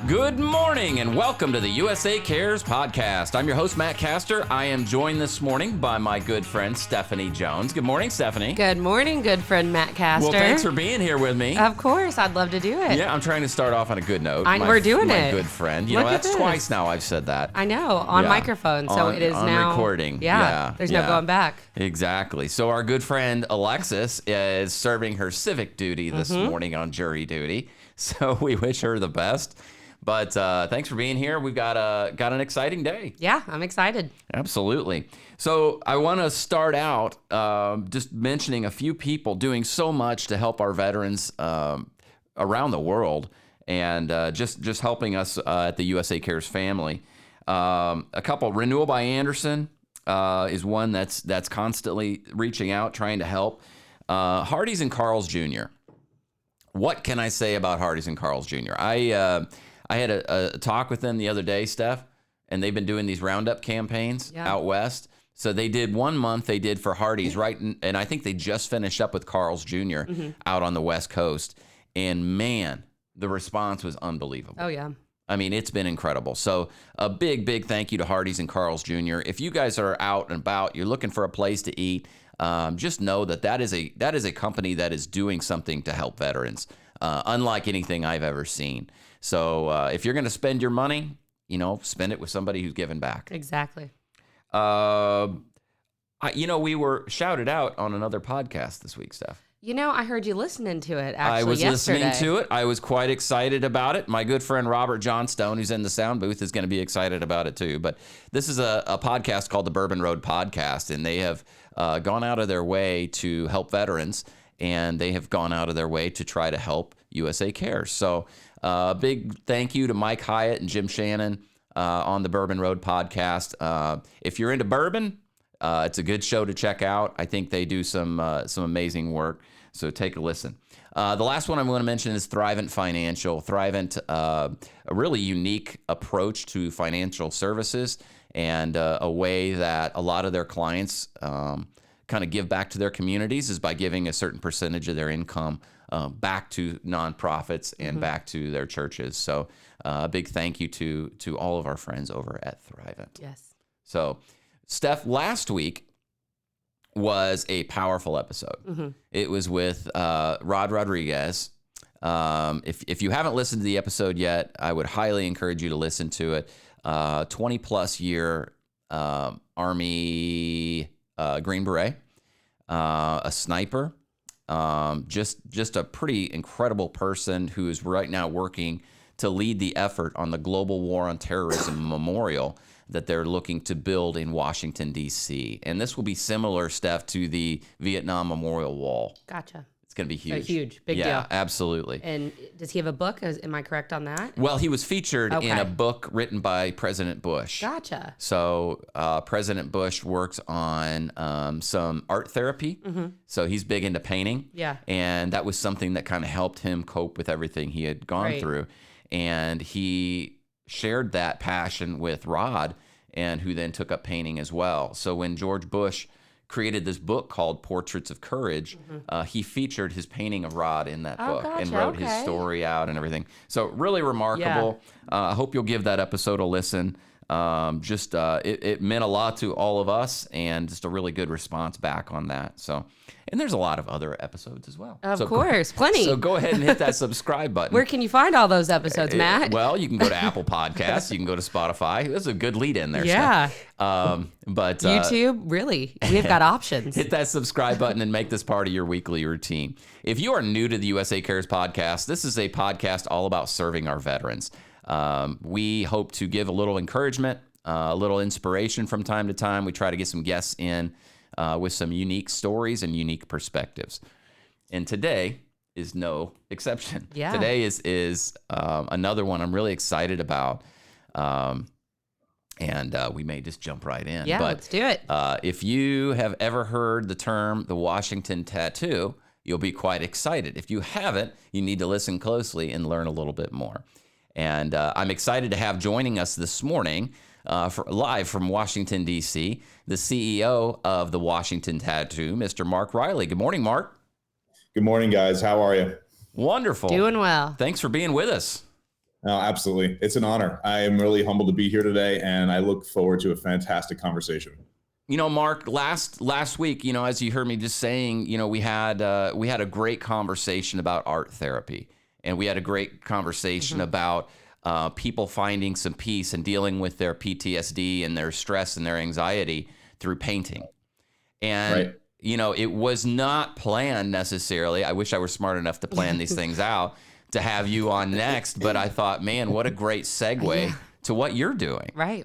Good morning and welcome to the USA Cares podcast. I'm your host, Matt Castor. I am joined this morning by my good friend, Stephanie Jones. Good morning, Stephanie. Good morning, good friend Matt Castor. Well, thanks for being here with me. Of course, I'd love to do it. Yeah, I'm trying to start off on a good note. We're doing my it. My good friend. You Look know, at that's this. twice now I've said that. I know, on microphone, so it is on now. recording. Yeah, there's no going back. Exactly. So our good friend Alexis is serving her civic duty this morning on jury duty. So we wish her the best. But thanks for being here. We've got an exciting day. Yeah, I'm excited. Absolutely. So I want to start out just mentioning a few people doing so much to help our veterans around the world, and just helping us at the USA Cares family. A couple, Renewal by Anderson is one that's constantly reaching out, trying to help. Hardee's and Carl's Jr. What can I say about Hardee's and Carl's Jr.? I had a talk with them the other day, Steph, and they've been doing these roundup campaigns out west. So they did 1 month they did for Hardee's, right? And I think they just finished up with Carl's Jr. Out on the West Coast. And man, the response was unbelievable. Oh, yeah. I mean, it's been incredible. So a big, big thank you to Hardee's and Carl's Jr. If you guys are out and about, you're looking for a place to eat, just know that is a company that is doing something to help veterans, unlike anything I've ever seen. So if you're going to spend your money, spend it with somebody who's giving back. Exactly. We were shouted out on another podcast this week, Steph. I heard you listening to it, actually, I was yesterday. listening to it. I was quite excited about it. My good friend Robert Johnstone, who's in the sound booth, is going to be excited about it too. But this is a podcast called the Bourbon Road Podcast, and they have gone out of their way to help veterans, and they have gone out of their way to try to help USA Cares. So big thank you to Mike Hyatt and Jim Shannon on the Bourbon Road Podcast. If you're into bourbon, it's a good show to check out. I think they do some amazing work. So take a listen. The last one I'm going to mention is Thrivent Financial. Thrivent, a really unique approach to financial services, and a way that a lot of their clients kind of give back to their communities is by giving a certain percentage of their income back to nonprofits and back to their churches. So a big thank you to all of our friends over at Thrivent. Yes. So, Steph, last week was a powerful episode. It was with Rod Rodriguez. If you haven't listened to the episode yet, I would highly encourage you to listen to it. 20-plus year Army Green Beret, a sniper, just a pretty incredible person who is right now working to lead the effort on the Global War on Terrorism Memorial that they're looking to build in Washington, D.C. And this will be similar, Steph, to the Vietnam Memorial Wall. Gotcha. It's going to be huge. Big deal. Yeah, absolutely. And does he have a book? Am I correct on that? Well, he was featured in a book written by President Bush. Gotcha. So President Bush works on some art therapy. So he's big into painting. Yeah. And that was something that kind of helped him cope with everything he had gone through. And he shared that passion with Rod, and who then took up painting as well. So when George Bush created this book called Portraits of Courage, he featured his painting of Rod in that book and wrote his story out and everything. So really remarkable. I hope you'll give that episode a listen. It meant a lot to all of us, and just a really good response back on that. So, and there's a lot of other episodes as well. Of course, plenty. So go ahead and hit that subscribe button. Where can you find all those episodes, Matt? Well, you can go to Apple Podcasts. You can go to Spotify. There's a good lead in there. Yeah. But YouTube, really, we've got options. Hit that subscribe button and make this part of your weekly routine. If you are new to the USA Cares podcast, this is a podcast all about serving our veterans. We hope to give a little encouragement, a little inspiration from time to time. We try to get some guests in with some unique stories and unique perspectives. And today is no exception. Yeah. Today is another one I'm really excited about. And we may just jump right in. Yeah, let's do it. If you have ever heard the term the Washington tattoo, you'll be quite excited. If you haven't, you need to listen closely and learn a little bit more. And I'm excited to have joining us this morning live from Washington, D.C., the CEO of the Washington Tattoo, Mr. Mark Reilly. Good morning, Mark. Good morning, guys. How are you? Wonderful. Doing well. Thanks for being with us. No, absolutely. It's an honor. I am really humbled to be here today, and I look forward to a fantastic conversation. Mark, last week, as you heard me just saying, we had a great conversation about art therapy, and we had a great conversation about people finding some peace and dealing with their PTSD and their stress and their anxiety through painting. And Right. it was not planned necessarily. I wish I were smart enough to plan these things out to have you on next, but I thought, man, what a great segue to what you're doing. Right.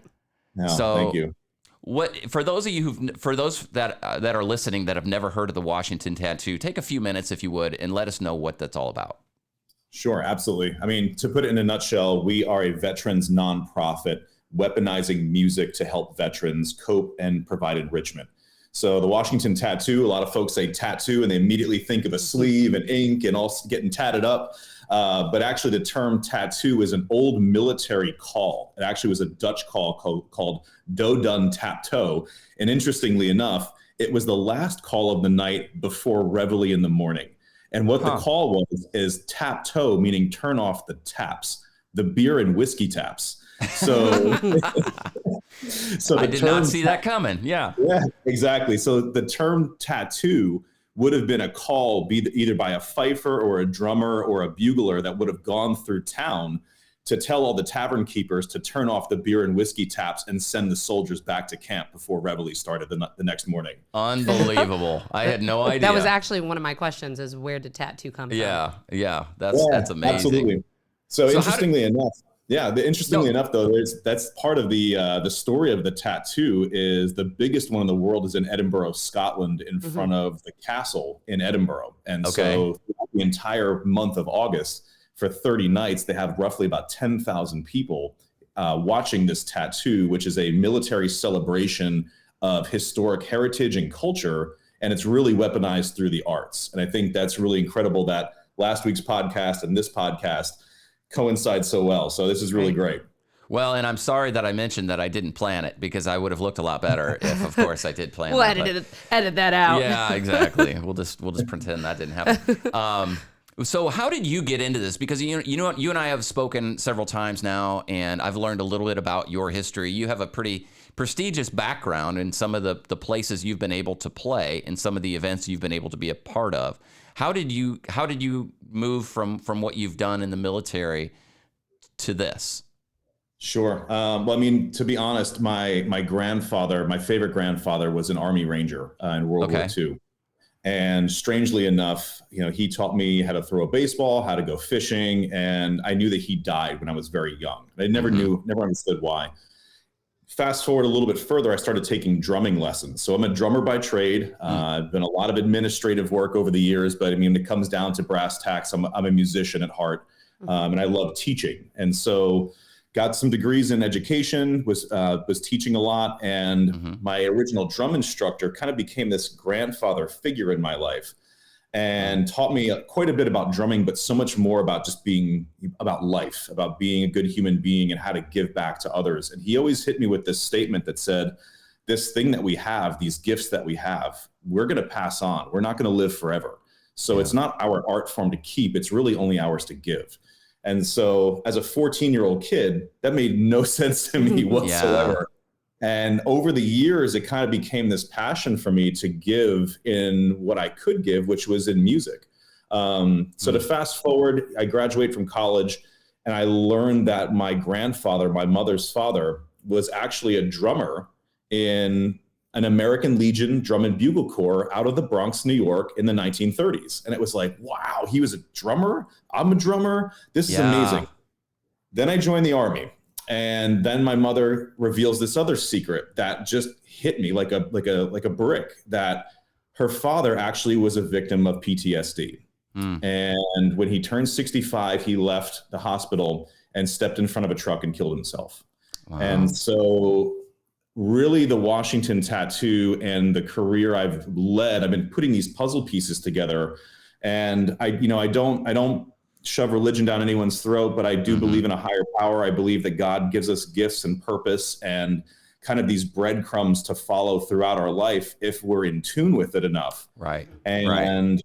No, So thank you. For those of you for those that are listening that have never heard of the Washington Tattoo, take a few minutes if you would and let us know what that's all about. Sure, absolutely. I mean, to put it in a nutshell, we are a veterans nonprofit weaponizing music to help veterans cope and provide enrichment. So the Washington Tattoo, a lot of folks say tattoo and they immediately think of a sleeve and ink and all getting tatted up. But actually the term tattoo is an old military call. It actually was a Dutch call called Dodun Tapto. And interestingly enough, it was the last call of the night before Reveille in the morning. And what the call was is tap toe, meaning turn off the taps, the beer and whiskey taps. So, I did not see that coming. Yeah, exactly. So the term tattoo would have been a call either by a fifer or a drummer or a bugler that would have gone through town to tell all the tavern keepers to turn off the beer and whiskey taps and send the soldiers back to camp before Reveille started the next morning. Unbelievable. I had no idea. That was actually one of my questions, is where did tattoo come from? Yeah. That's amazing. Absolutely. So interestingly enough, though, that's part of the story of the tattoo is the biggest one in the world is in Edinburgh, Scotland, in front of the castle in Edinburgh. And so the entire month of August, for 30 nights, they have roughly about 10,000 people watching this tattoo, which is a military celebration of historic heritage and culture. And it's really weaponized through the arts. And I think that's really incredible that last week's podcast and this podcast coincide so well. So this is really great. Well, and I'm sorry that I mentioned that I didn't plan it, because I would have looked a lot better if, of course, I did plan it. We'll edit that out. Yeah, exactly. We'll just pretend that didn't happen. So how did you get into this? Because you and I have spoken several times now, and I've learned a little bit about your history. You have a pretty prestigious background in some of the places you've been able to play and some of the events you've been able to be a part of. How did you move from what you've done in the military to this? Sure. Well, I mean, to be honest, my favorite grandfather was an Army Ranger in World War II. And strangely enough, he taught me how to throw a baseball, how to go fishing. And I knew that he died when I was very young. I never understood why. Fast forward a little bit further, I started taking drumming lessons. So I'm a drummer by trade. I've done a lot of administrative work over the years, but I mean, it comes down to brass tacks. I'm a musician at heart, and I love teaching. And so got some degrees in education, was teaching a lot. And my original drum instructor kind of became this grandfather figure in my life and taught me quite a bit about drumming, but so much more about just being about life, about being a good human being and how to give back to others. And he always hit me with this statement that said, this thing that we have, these gifts that we have, we're going to pass on. We're not going to live forever. So it's not our art form to keep. It's really only ours to give. And so as a 14-year-old kid, that made no sense to me whatsoever. And over the years, it kind of became this passion for me to give in what I could give, which was in music. So to fast forward, I graduate from college and I learned that my grandfather, my mother's father, was actually a drummer in an American Legion drum and bugle corps out of the Bronx, New York in the 1930s. And it was like, wow, he was a drummer. I'm a drummer. This is amazing. Then I joined the Army. And then my mother reveals this other secret that just hit me like a brick, that her father actually was a victim of PTSD. And when he turned 65, he left the hospital and stepped in front of a truck and killed himself. Wow. And so really the Washington Tattoo and the career I've led, I've been putting these puzzle pieces together. And I don't shove religion down anyone's throat, but I do believe in a higher power. I believe that God gives us gifts and purpose and kind of these breadcrumbs to follow throughout our life if we're in tune with it enough. Right. And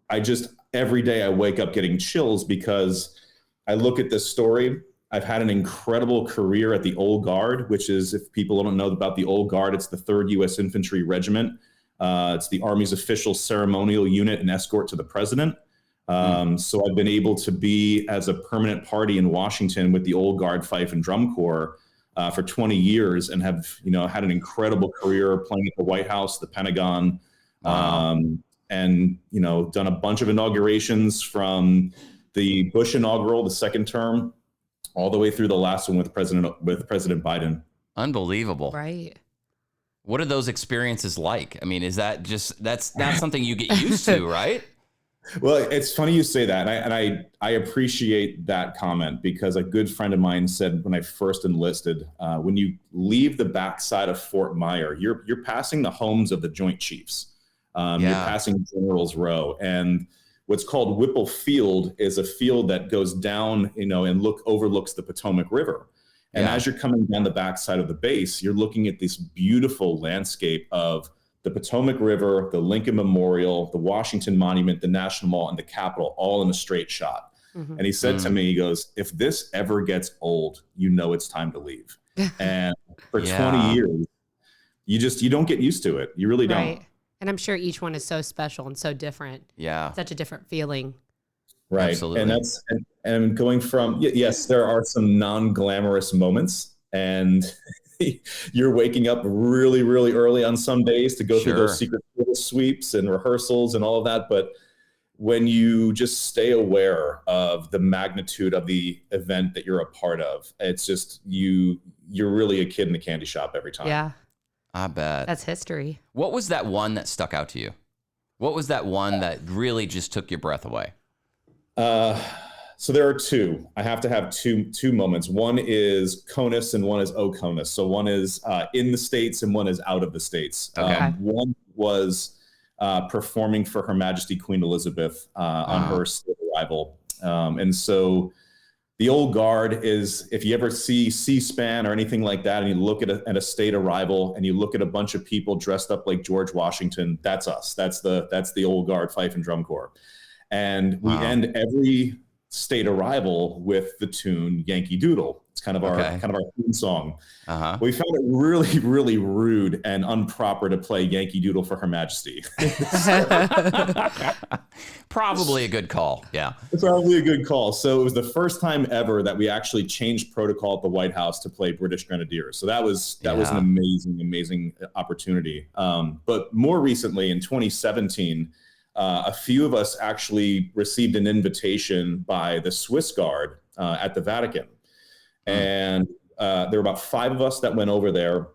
I just, every day I wake up getting chills because I look at this story I've had an incredible career at the Old Guard, which is, if people don't know about the Old Guard, it's the 3rd U.S. Infantry Regiment. It's the Army's official ceremonial unit and escort to the president. So I've been able to be as a permanent party in Washington with the Old Guard Fife and Drum Corps for 20 years, and have, had an incredible career playing at the White House, the Pentagon, and, done a bunch of inaugurations from the Bush inaugural, the second term, all the way through the last one with President Biden. Unbelievable. Right. What are those experiences like? I mean, is that that's not something you get used to, right? Well, it's funny you say that. And I appreciate that comment, because a good friend of mine said when I first enlisted, when you leave the backside of Fort Myer, you're passing the homes of the Joint Chiefs. You're passing Generals Row. And what's called Whipple Field is a field that goes down, and overlooks the Potomac River. And as you're coming down the backside of the base, you're looking at this beautiful landscape of the Potomac River, the Lincoln Memorial, the Washington Monument, the National Mall, and the Capitol, all in a straight shot. And he said to me, he goes, if this ever gets old, it's time to leave. And for 20 years, you don't get used to it. You really don't. And I'm sure each one is so special and so different. Yeah. Such a different feeling. Right. Absolutely. And going from, yes, there are some non-glamorous moments, and you're waking up really, really early on some days to go through those secret sweeps and rehearsals and all of that. But when you just stay aware of the magnitude of the event that you're a part of, it's just, you're really a kid in the candy shop every time. Yeah. I bet. That's history. What was that one that stuck out to you? What was that one that really just took your breath away? So there are two. I have to have two moments. One is CONUS and one is OCONUS. So one is in the States and one is out of the States. Okay. One was performing for Her Majesty Queen Elizabeth on her state arrival. And so the Old Guard is, if you ever see C-SPAN or anything like that, and you look at a state arrival and you look at a bunch of people dressed up like George Washington, that's us. That's the Old Guard Fife and Drum Corps. And we end every state arrival with the tune Yankee Doodle. It's kind of our theme song. We found it really, really rude and improper to play Yankee Doodle for Her Majesty. Probably a good call. Yeah. It's probably a good call. So it was the first time ever that we actually changed protocol at the White House to play British Grenadiers. So that was an amazing opportunity. But more recently in 2017, a few of us actually received an invitation by the Swiss Guard at the Vatican. And there were about 5 of us that went over there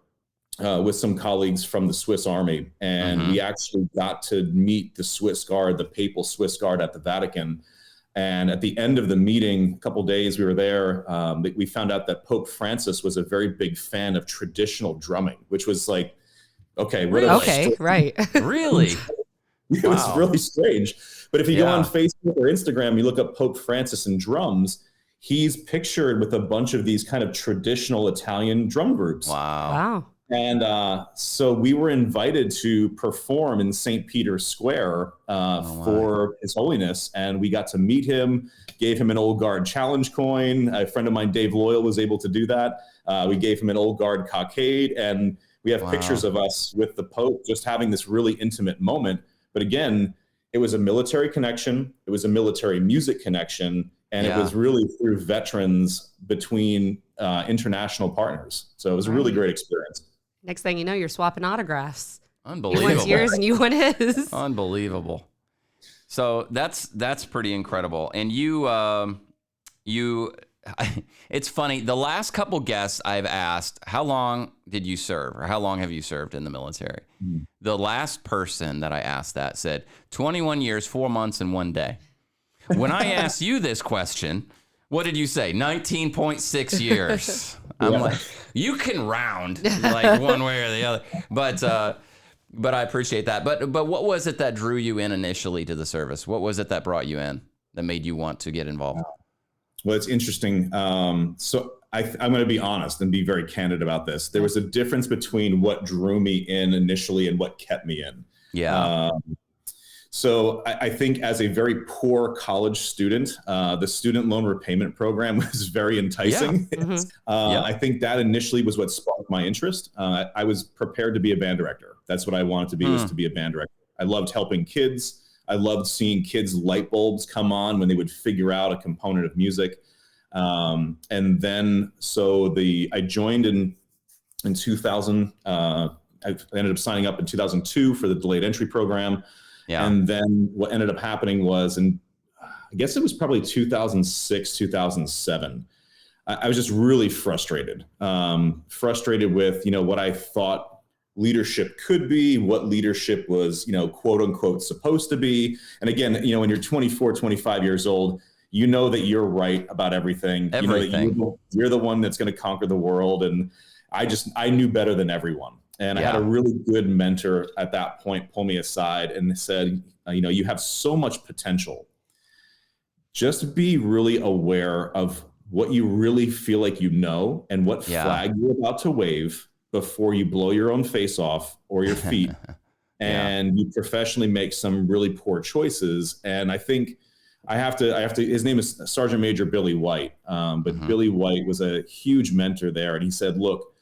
with some colleagues from the Swiss Army. And we actually got to meet the Swiss Guard, the Papal Swiss Guard at the Vatican. And at the end of the meeting, a couple of days we were there, we found out that Pope Francis was a very big fan of traditional drumming, which was like, okay, right. Really? It was really strange. But if you go on Facebook or Instagram, you look up Pope Francis and drums, he's pictured with a bunch of these kind of traditional Italian drum groups. Wow. And so we were invited to perform in St. Peter's Square for His Holiness. And we got to meet him, gave him an Old Guard challenge coin. A friend of mine, Dave Loyal, was able to do that. We gave him an Old Guard cockade. And we have pictures of us with the Pope just having this really intimate moment. But again, it was a military connection. It was a military music connection. And it was really through veterans between international partners. So it was a really great experience. Next thing you know, you're swapping autographs. Unbelievable. He wants yours and you want his. Unbelievable. So that's pretty incredible. And it's funny. The last couple guests I've asked, how long did you serve, or how long have you served in the military? The last person that I asked that said 21 years, 4 months, and 1 day. When I asked you this question, what did you say? 19.6 years. I'm like, you can round like one way or the other. But I appreciate that. But what was it that drew you in initially to the service? What was it that brought you in that made you want to get involved? Well, it's interesting. So I'm going to be honest and be very candid about this. There was a difference between what drew me in initially and what kept me in. Yeah. So I think as a very poor college student, the student loan repayment program was very enticing. Yeah. Mm-hmm. Yep. I think that initially was what sparked my interest. I was prepared to be a band director. That's what I wanted to be, was to be a band director. I loved helping kids. I loved seeing kids' light bulbs come on when they would figure out a component of music. And then, I joined in 2000. I ended up signing up in 2002 for the delayed entry program. Yeah. And then what ended up happening was, I guess it was probably 2006, 2007. I was just really frustrated, frustrated with, what I thought leadership could be, what leadership was, quote unquote, supposed to be. And again, when you're 24, 25 years old, you know that you're right about everything. You know that you're the one that's going to conquer the world. And I knew better than everyone. And I had a really good mentor at that point pull me aside and said, you have so much potential. Just be really aware of what you really feel like and what flag you're about to wave before you blow your own face off or your feet. And you professionally make some really poor choices. And I think I have to, his name is Sergeant Major Billy White. But Billy White was a huge mentor there. And he said, look,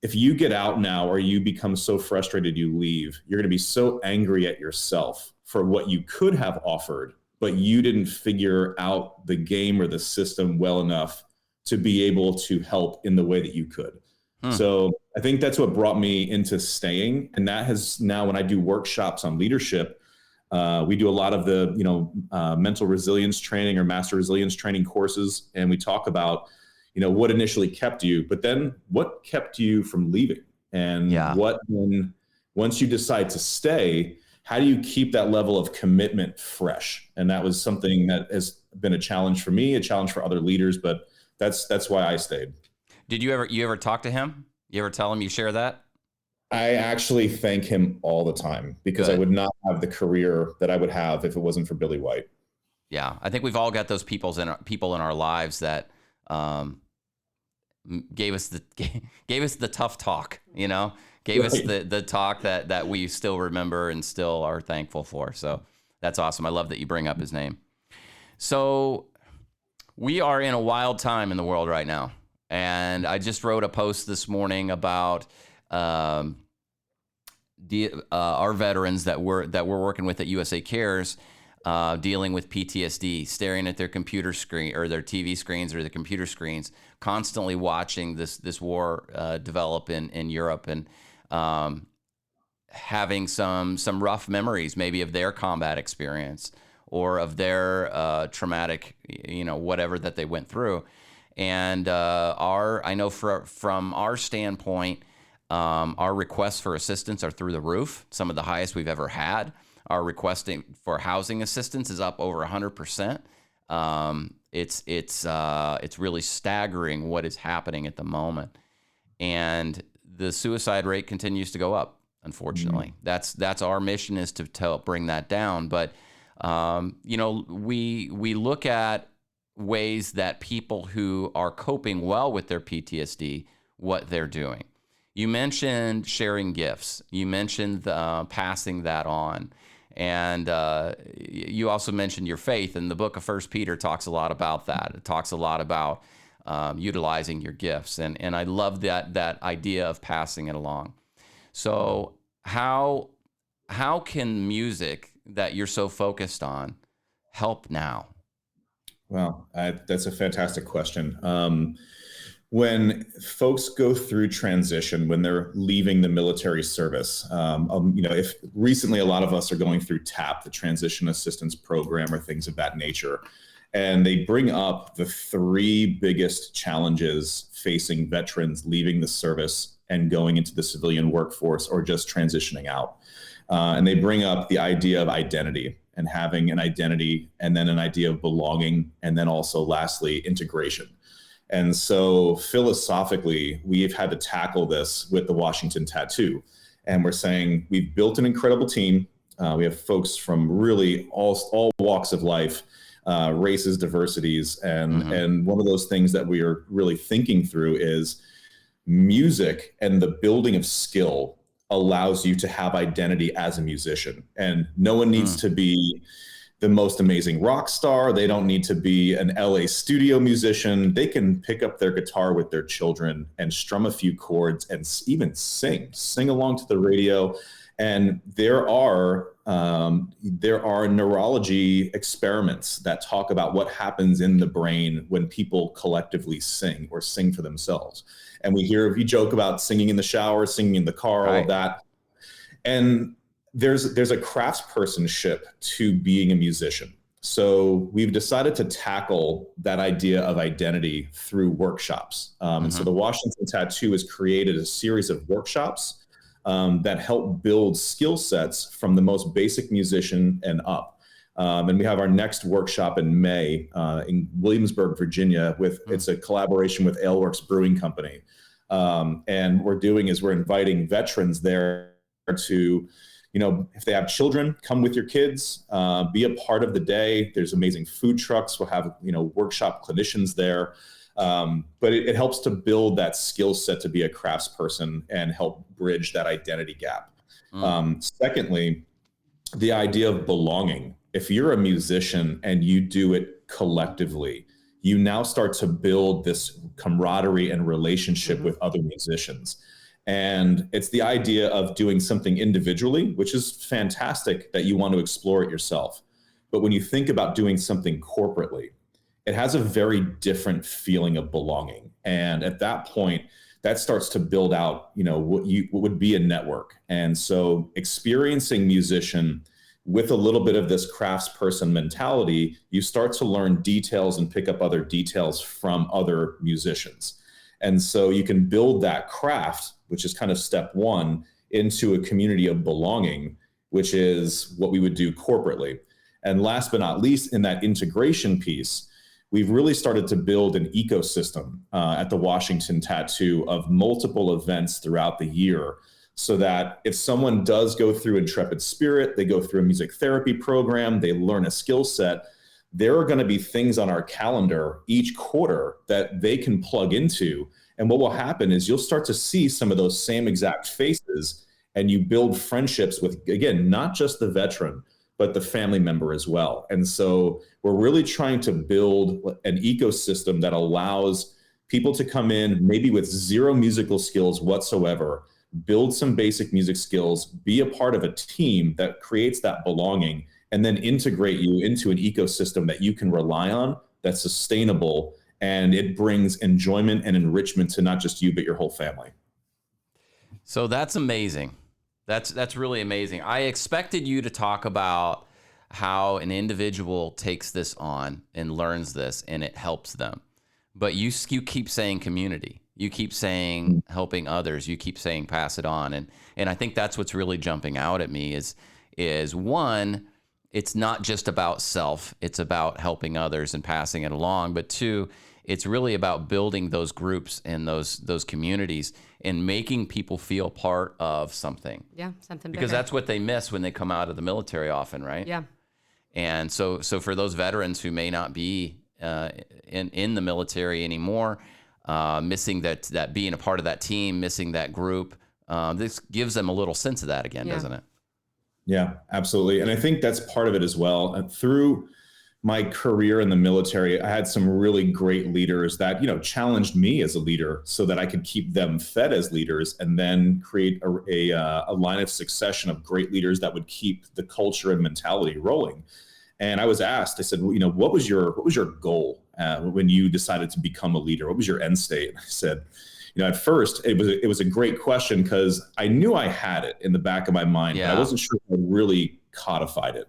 if you get out now or you become so frustrated you leave, you're going to be so angry at yourself for what you could have offered, but you didn't figure out the game or the system well enough to be able to help in the way that you could. So I think that's what brought me into staying. And that has now, when I do workshops on leadership, we do a lot of the, mental resilience training or master resilience training courses. And we talk about, what initially kept you, but then what kept you from leaving? And once you decide to stay, how do you keep that level of commitment fresh? And that was something that has been a challenge for me, a challenge for other leaders, but that's why I stayed. Did you ever talk to him? You ever tell him you share that? I actually thank him all the time because I would not have the career that I would have if it wasn't for Billy White. Yeah. I think we've all got those people in our lives that, gave us the tough talk, gave us the talk that we still remember and still are thankful for. So that's awesome. I love that you bring up his name. So we are in a wild time in the world right now. And I just wrote a post this morning about our veterans that we're working with at USA Cares, dealing with PTSD, staring at their computer screen or their TV screens or the computer screens, constantly watching this war develop in Europe, and having some rough memories maybe of their combat experience or of their traumatic, whatever that they went through. And I know from our standpoint, our requests for assistance are through the roof, some of the highest we've ever had. Our requesting for housing assistance is up over 100%. It's really staggering what is happening at the moment, and the suicide rate continues to go up. Unfortunately, that's our mission, is to help bring that down. But we look at ways that people who are coping well with their PTSD, what they're doing. You mentioned sharing gifts. You mentioned passing that on. And you also mentioned your faith, and the book of 1 Peter talks a lot about that. It talks a lot about utilizing your gifts. And I love that idea of passing it along. So how can music that you're so focused on help now? Well, that's a fantastic question. When folks go through transition, when they're leaving the military service, if recently a lot of us are going through TAP, the Transition Assistance Program, or things of that nature, and they bring up the three biggest challenges facing veterans leaving the service and going into the civilian workforce or just transitioning out. And they bring up the idea of identity and having an identity, and then an idea of belonging, and then also lastly, integration. And so philosophically, we've had to tackle this with the Washington Tattoo. And we're saying we've built an incredible team. We have folks from really all walks of life, races, diversities. And one of those things that we are really thinking through is music and the building of skill allows you to have identity as a musician. And no one needs Mm. to be the most amazing rock star. They don't need to be an LA studio musician. They can pick up their guitar with their children and strum a few chords and even sing along to the radio. And there are neurology experiments that talk about what happens in the brain when people collectively sing or sing for themselves. And we joke about singing in the shower, singing in the car, all of that. And there's a craftspersonship to being a musician. So we've decided to tackle that idea of identity through workshops. And so the Washington Tattoo has created a series of workshops that help build skill sets from the most basic musician and up. And we have our next workshop in May in Williamsburg, Virginia. It's a collaboration with Aleworks Brewing Company. And we're inviting veterans there to, if they have children, come with your kids, be a part of the day. There's amazing food trucks. We'll have, workshop clinicians there. But it helps to build that skill set to be a craftsperson and help bridge that identity gap. Secondly, the idea of belonging. If you're a musician and you do it collectively, you now start to build this camaraderie and relationship with other musicians. And it's the idea of doing something individually, which is fantastic that you want to explore it yourself. But when you think about doing something corporately, it has a very different feeling of belonging. And at that point, that starts to build out, what would be a network. And so experiencing musician with a little bit of this craftsperson mentality, you start to learn details and pick up other details from other musicians. And so you can build that craft, which is kind of step one, into a community of belonging, which is what we would do corporately. And last but not least, in that integration piece, we've really started to build an ecosystem at the Washington Tattoo of multiple events throughout the year, so that if someone does go through Intrepid Spirit, they go through a music therapy program, they learn a skill set, there are going to be things on our calendar each quarter that they can plug into. And what will happen is you'll start to see some of those same exact faces, and you build friendships with, again, not just the veteran, but the family member as well. And so we're really trying to build an ecosystem that allows people to come in maybe with zero musical skills whatsoever, build some basic music skills, be a part of a team that creates that belonging, and then integrate you into an ecosystem that you can rely on, that's sustainable, and it brings enjoyment and enrichment to not just you, but your whole family. So that's amazing. That's really amazing. I expected you to talk about how an individual takes this on and learns this and it helps them. But you keep saying community. You keep saying helping others. You keep saying pass it on. And I think that's what's really jumping out at me is one, it's not just about self. It's about helping others and passing it along. But two, it's really about building those groups and those communities and making people feel part of something. Yeah, something because bigger. that's what they miss when they come out of the military often, right? Yeah. And so for those veterans who may not be in the military anymore, missing that being a part of that team, missing that group, this gives them a little sense of that again, doesn't it? Yeah, absolutely. And I think that's part of it as well. And through my career in the military, I had some really great leaders that, challenged me as a leader so that I could keep them fed as leaders, and then create a line of succession of great leaders that would keep the culture and mentality rolling. And I was asked, I said, well, what was your goal when you decided to become a leader? What was your end state? And I said, at first it was a great question because I knew I had it in the back of my mind, but I wasn't sure if I really codified it.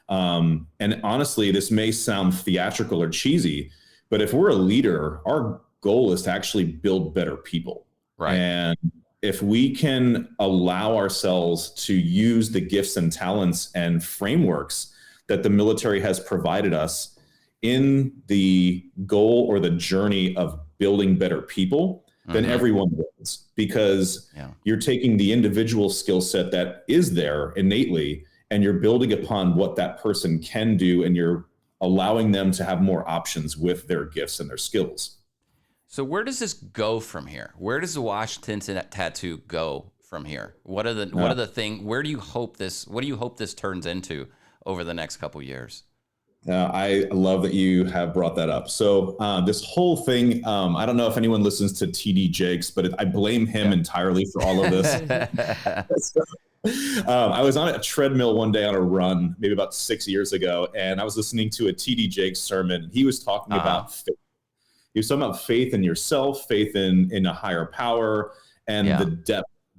And honestly, this may sound theatrical or cheesy, but if we're a leader, our goal is to actually build better people. Right. And if we can allow ourselves to use the gifts and talents and frameworks that the military has provided us in the goal or the journey of building better people, then everyone wins, because you're taking the individual skill set that is there innately, and you're building upon what that person can do, and you're allowing them to have more options with their gifts and their skills. So where does this go from here? Where does the Washington Tattoo go from here? What are the thing? Where do you hope this? What do you hope this turns into over the next couple years? I love that you have brought that up. So this whole thing, I don't know if anyone listens to TD Jakes, but I blame him entirely for all of this. I was on a treadmill one day on a run, maybe about 6 years ago, and I was listening to a TD Jakes sermon. And he was talking about faith. He was talking about faith in yourself, faith in a higher power, and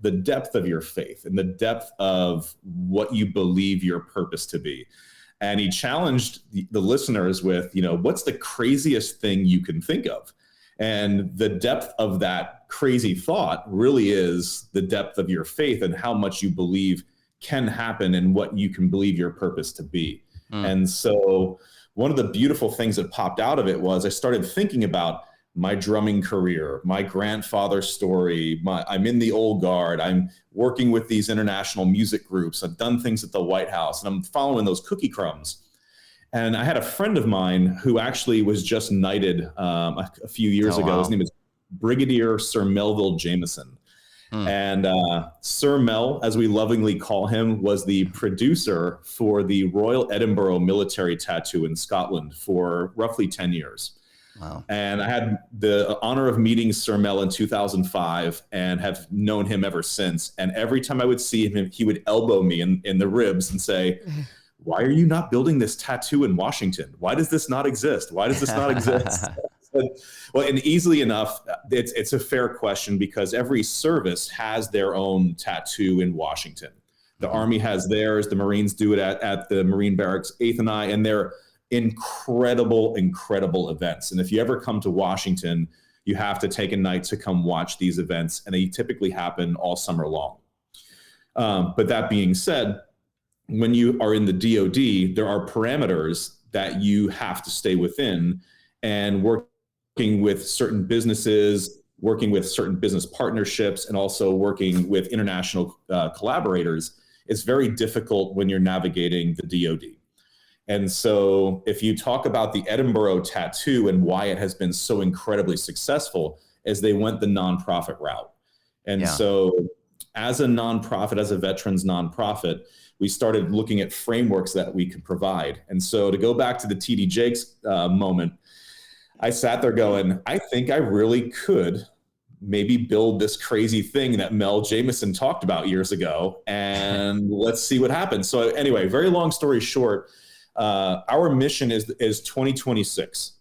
the depth of your faith and the depth of what you believe your purpose to be. And he challenged the listeners with, what's the craziest thing you can think of? And the depth of that crazy thought really is the depth of your faith and how much you believe can happen and what you can believe your purpose to be. And so one of the beautiful things that popped out of it was I started thinking about my drumming career, my grandfather's story. I'm in the old guard. I'm working with these international music groups. I've done things at the White House, and I'm following those cookie crumbs. And I had a friend of mine who actually was just knighted a few years ago. Wow. His name is Brigadier Sir Melville Jameson. And Sir Mel, as we lovingly call him, was the producer for the Royal Edinburgh military tattoo in Scotland for roughly 10 years. Wow. And I had the honor of meeting Sir Mel in 2005 and have known him ever since. And every time I would see him, he would elbow me in the ribs and say, why are you not building this tattoo in Washington? Why does this not exist? Why does this not exist? Well, and easily enough, it's a fair question because every service has their own tattoo in Washington. The Army has theirs. The Marines do it at the Marine Barracks 8th and I, and they're incredible events. And if you ever come to Washington, you have to take a night to come watch these events, and they typically happen all summer long. But that being said, when you are in the DoD, there are parameters that you have to stay within, and working with certain businesses, working with certain business partnerships, and also working with international collaborators is very difficult when you're navigating the DoD. And so if you talk about the Edinburgh tattoo and why it has been so incredibly successful, is they went the nonprofit route. And so as a nonprofit, as a veterans nonprofit, we started looking at frameworks that we could provide. And so to go back to the TD Jakes moment, I sat there going, I think I really could maybe build this crazy thing that Mel Jameson talked about years ago, and let's see what happens. So anyway, very long story short, our mission is 2026.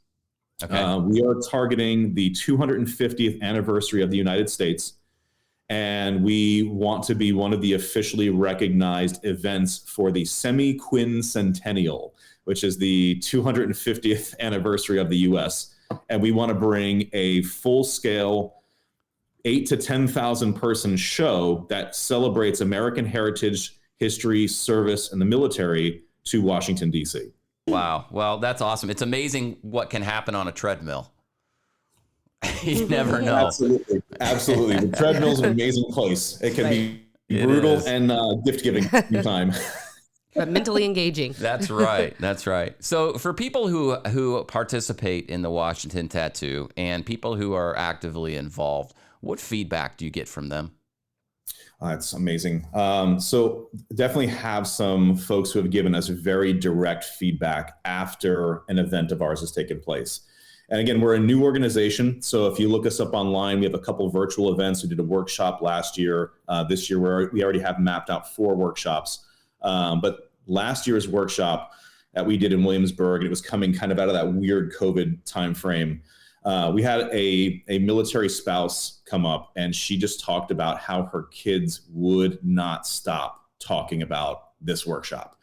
Okay. We are targeting the 250th anniversary of the United States, and we want to be one of the officially recognized events for the semi-quincentennial, which is the 250th anniversary of the U.S. And we want to bring a full-scale 8,000 to 10,000 person show that celebrates American heritage, history, service, and the military to Washington, D.C. Wow. Well, that's awesome. It's amazing what can happen on a treadmill. You never know. Absolutely. The treadmill's an amazing place. It can be brutal and gift-giving time. But mentally engaging. That's right. That's right. So for people who participate in the Washington Tattoo and people who are actively involved, what feedback do you get from them? It's amazing. So definitely have some folks who have given us very direct feedback after an event of ours has taken place. And again, we're a new organization. So if you look us up online, we have a couple virtual events. We did a workshop last year. This year, we already have mapped out 4 workshops. But last year's workshop that we did in Williamsburg, it was coming kind of out of that weird COVID timeframe. We had a military spouse come up, and she just talked about how her kids would not stop talking about this workshop.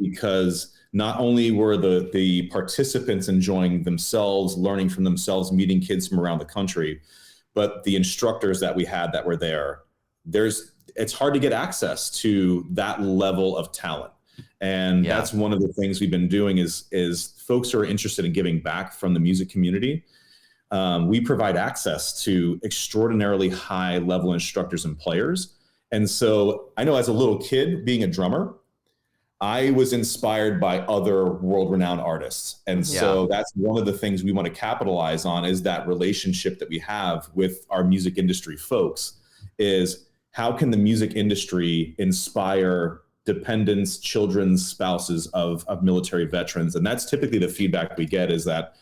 Because not only were the participants enjoying themselves, learning from themselves, meeting kids from around the country, but the instructors that we had that were there, it's hard to get access to that level of talent. And that's one of the things we've been doing is folks who are interested in giving back from the music community. We provide access to extraordinarily high level instructors and players. And so I know as a little kid being a drummer, I was inspired by other world-renowned artists. And so that's one of the things we want to capitalize on is that relationship that we have with our music industry folks is how can the music industry inspire dependents, children's spouses of military veterans? And that's typically the feedback we get, is that,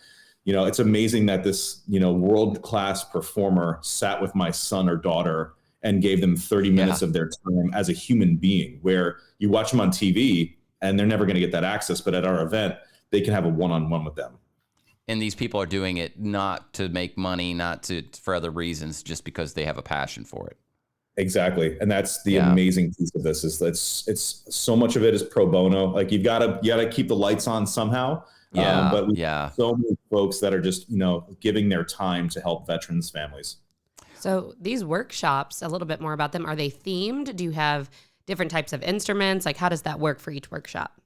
it's amazing that this, world-class performer sat with my son or daughter and gave them 30 minutes of their time as a human being, where you watch them on TV and they're never going to get that access. But at our event, they can have a one-on-one with them. And these people are doing it not to make money, for other reasons, just because they have a passion for it. Exactly. And that's the amazing piece of this, is it's so much of it is pro bono. Like you gotta keep the lights on somehow. But we have so many folks that are just, giving their time to help veterans' families. So these workshops, a little bit more about them. Are they themed? Do you have different types of instruments? Like, how does that work for each workshop?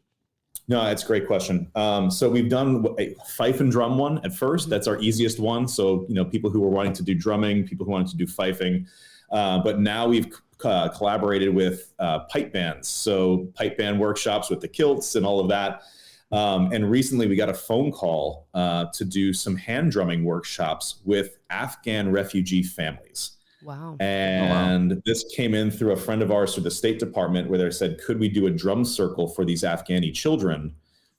No, that's a great question. So we've done a fife and drum one at first. That's our easiest one. So, people who are wanting to do drumming, people who wanted to do fifing. But now we've collaborated with pipe bands. So pipe band workshops with the kilts and all of that. And recently we got a phone call to do some hand drumming workshops with Afghan refugee families. Wow. And this came in through a friend of ours through the State Department, where they said, could we do a drum circle for these Afghani children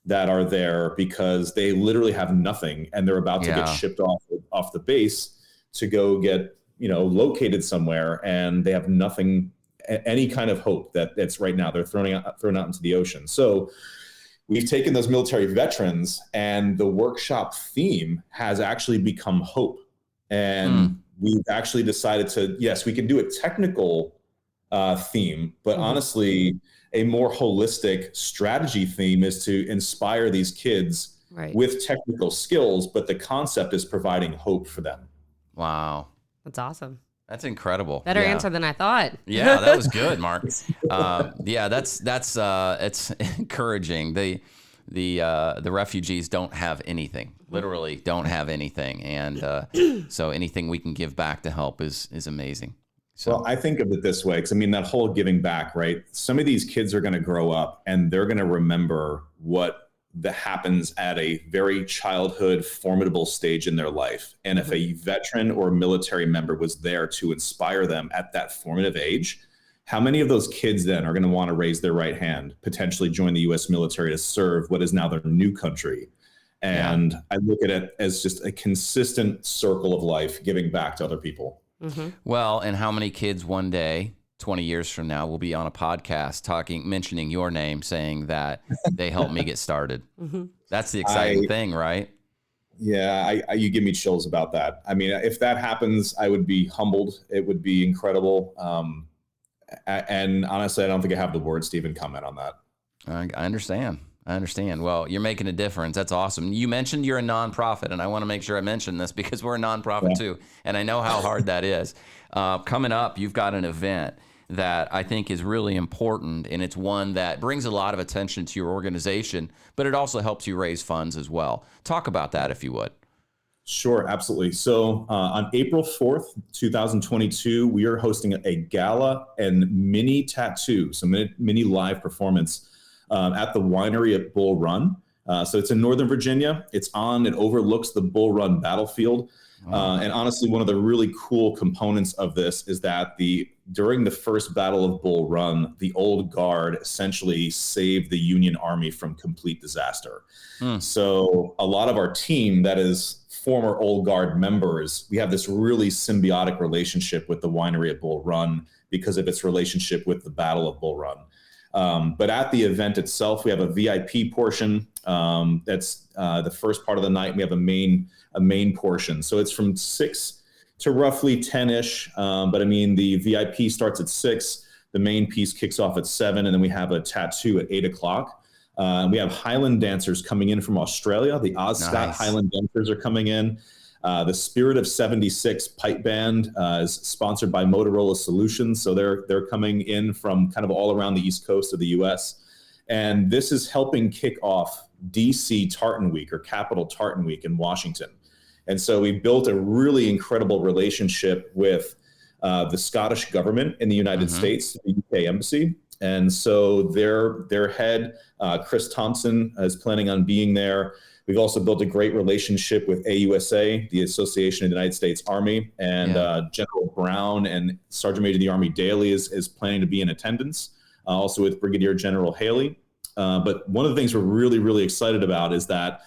that are there because they literally have nothing and they're about to get shipped off the base to go get, located somewhere, and they have nothing, any kind of hope that's right now. They're thrown out into the ocean. So we've taken those military veterans, and the workshop theme has actually become hope. And we've actually decided to, yes, we can do a technical theme, but honestly, a more holistic strategy theme is to inspire these kids with technical skills, but the concept is providing hope for them. Wow. That's awesome. That's incredible. Better answer than I thought. Yeah, that was good, Mark. That's it's encouraging. The refugees don't have anything, literally don't have anything. And so anything we can give back to help is amazing. So. Well, I think of it this way, because that whole giving back, right? Some of these kids are going to grow up and they're going to remember what that happens at a very childhood, formidable stage in their life. And if a veteran or military member was there to inspire them at that formative age, how many of those kids then are going to want to raise their right hand, potentially join the U.S. military to serve what is now their new country? And I look at it as just a consistent circle of life, giving back to other people. Well, and how many kids one day, 20 years from now, will be on a podcast mentioning your name, saying that they helped me get started. That's the exciting thing, right? Yeah, you give me chills about that. If that happens, I would be humbled. It would be incredible. And honestly, I don't think I have the words to even comment on that. I understand. Well, you're making a difference. That's awesome. You mentioned you're a nonprofit, and I want to make sure I mention this because we're a nonprofit too, and I know how hard that is. Coming up, you've got an event that I think is really important, and it's one that brings a lot of attention to your organization, but it also helps you raise funds as well. Talk about that, if you would. Sure, absolutely. So on April 4th, 2022, we are hosting a gala and mini tattoo, so mini live performance at the winery at Bull Run. So it's in Northern Virginia. It overlooks the Bull Run battlefield. And honestly, one of the really cool components of this is that during the first Battle of Bull Run, the Old Guard essentially saved the Union Army from complete disaster. So a lot of our team that is former Old Guard members, we have this really symbiotic relationship with the winery at Bull Run because of its relationship with the Battle of Bull Run. But at the event itself, we have a VIP portion. That's the first part of the night. We have a main portion. So it's from 6 to roughly 10-ish. But the VIP starts at 6. The main piece kicks off at 7. And then we have a tattoo at 8 o'clock. We have Highland dancers coming in from Australia. The Scott Highland dancers are coming in. The Spirit of 76 pipe band is sponsored by Motorola Solutions. So they're coming in from kind of all around the East Coast of the U.S. And this is helping kick off DC Tartan Week, or Capital Tartan Week in Washington. And so we built a really incredible relationship with the Scottish government in the United States, the UK Embassy. And so their head, Chris Thompson, is planning on being there. We've also built a great relationship with AUSA, the Association of the United States Army, and General Brown and Sergeant Major of the Army Daly is planning to be in attendance, also with Brigadier General Haley. But one of the things we're really, really excited about is that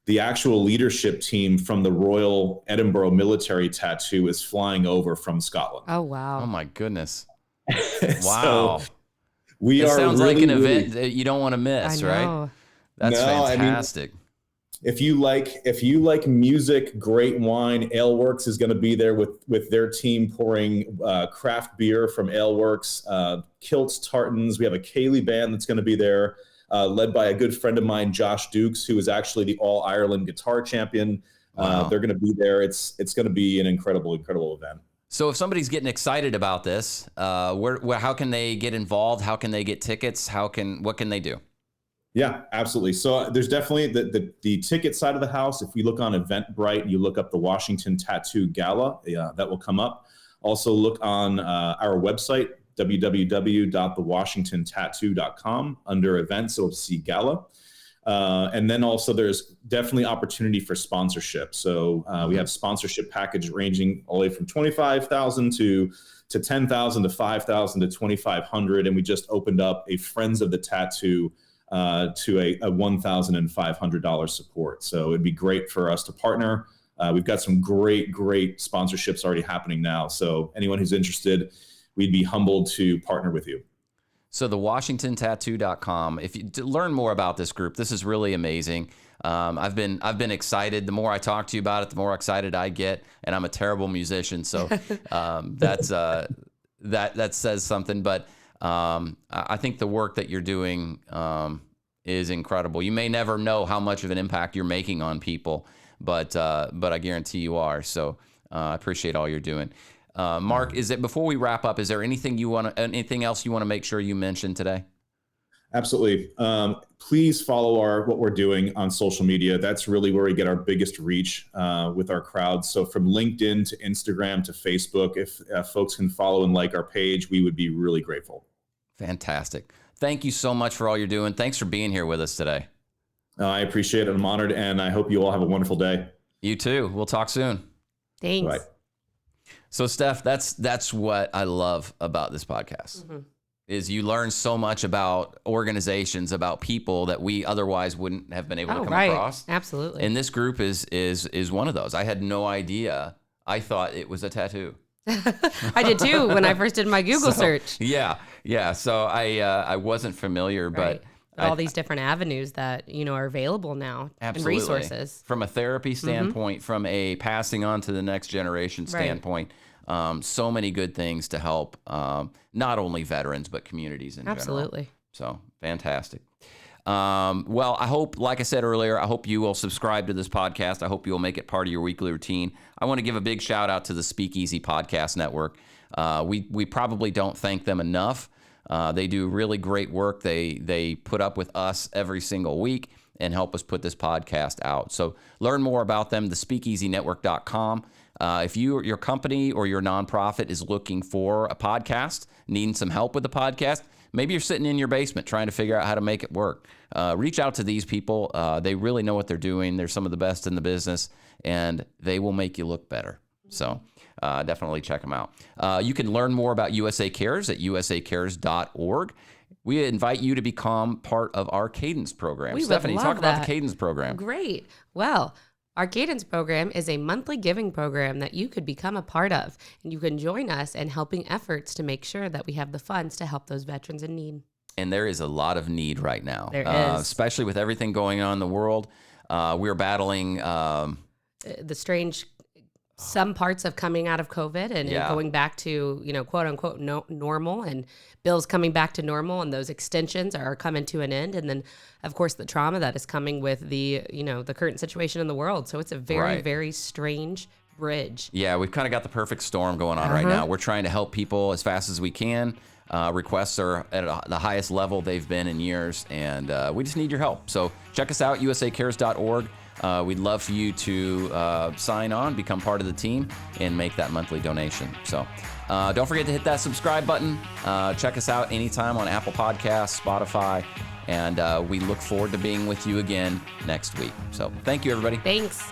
the actual leadership team from the Royal Edinburgh Military Tattoo is flying over from Scotland. Oh, wow. Oh, my goodness. Wow. So it sounds really, like an really, event that you don't want to miss, right? That's fantastic. If you like music, great wine, Aleworks is going to be there with their team pouring craft beer from Aleworks, Kilts, Tartans. We have a Cayley band that's going to be there, led by a good friend of mine, Josh Dukes, who is actually the All-Ireland guitar champion. Wow. They're going to be there. It's going to be an incredible event. So if somebody's getting excited about this, how can they get involved? How can they get tickets? What can they do? Yeah, absolutely. So there's definitely the ticket side of the house. If we look on Eventbrite, you look up the Washington Tattoo Gala, that will come up. Also look on our website, www.thewashingtontattoo.com. Under events, you'll see Gala. And then also there's definitely opportunity for sponsorship. So we have sponsorship package ranging all the way from $25,000 to $10,000 to $5,000 to $2,500. And we just opened up a Friends of the Tattoo to a $1,500 support. So it'd be great for us to partner. We've got some great sponsorships already happening now. So anyone who's interested, we'd be humbled to partner with you. So the WashingtonTattoo.com. If you to learn more about this group, this is really amazing. I've been excited. The more I talk to you about it, the more excited I get. And I'm a terrible musician, so that says something. But I think the work that you're doing is incredible. You may never know how much of an impact you're making on people, but I guarantee you are. So I appreciate all you're doing. Mark, before we wrap up, is there anything else you want to make sure you mention today? Absolutely. Please follow what we're doing on social media. That's really where we get our biggest reach with our crowd. So from LinkedIn to Instagram to Facebook, if folks can follow and like our page, we would be really grateful. Fantastic. Thank you so much for all you're doing. Thanks for being here with us today. I appreciate it. I'm honored, and I hope you all have a wonderful day. You too. We'll talk soon. Thanks. Bye. So Steph, that's what I love about this podcast. Mm-hmm. Is you learn so much about organizations, about people that we otherwise wouldn't have been able to come across. Absolutely. And this group is one of those. I had no idea. I thought it was a tattoo. I did too when I first did my Google search. Yeah. So I wasn't familiar, but all these different avenues that are available now, absolutely. And resources From a therapy standpoint, from a passing on to the next generation standpoint. So many good things to help not only veterans, but communities in general. Absolutely. So fantastic. Well, I hope, like I said earlier, I hope you will subscribe to this podcast. I hope you will make it part of your weekly routine. I want to give a big shout out to the Speakeasy Podcast Network. We probably don't thank them enough. They do really great work. They put up with us every single week and help us put this podcast out. So learn more about them, thespeakeasynetwork.com. If your company or your nonprofit is looking for a podcast, needing some help with the podcast, maybe you're sitting in your basement trying to figure out how to make it work. Reach out to these people. They really know what they're doing. They're some of the best in the business, and they will make you look better. So definitely check them out. You can learn more about USA Cares at usacares.org. We invite you to become part of our Cadence program. Stephanie, talk about the Cadence program. Great. Well, our Cadence program is a monthly giving program that you could become a part of, and you can join us in helping efforts to make sure that we have the funds to help those veterans in need. And there is a lot of need right now. There is. Especially with everything going on in the world. We're battling the strange some parts of coming out of COVID and going back to, quote unquote, normal, and bills coming back to normal, and those extensions are coming to an end. And then, of course, the trauma that is coming with the current situation in the world. So it's a very, very strange bridge. Yeah, we've kind of got the perfect storm going on right now. We're trying to help people as fast as we can. Requests are at the highest level they've been in years, and we just need your help. So check us out, usacares.org. we'd love for you to sign on, become part of the team, and make that monthly donation. So don't forget to hit that subscribe button. Check us out anytime on Apple Podcasts, Spotify, and we look forward to being with you again next week. So thank you, everybody. Thanks.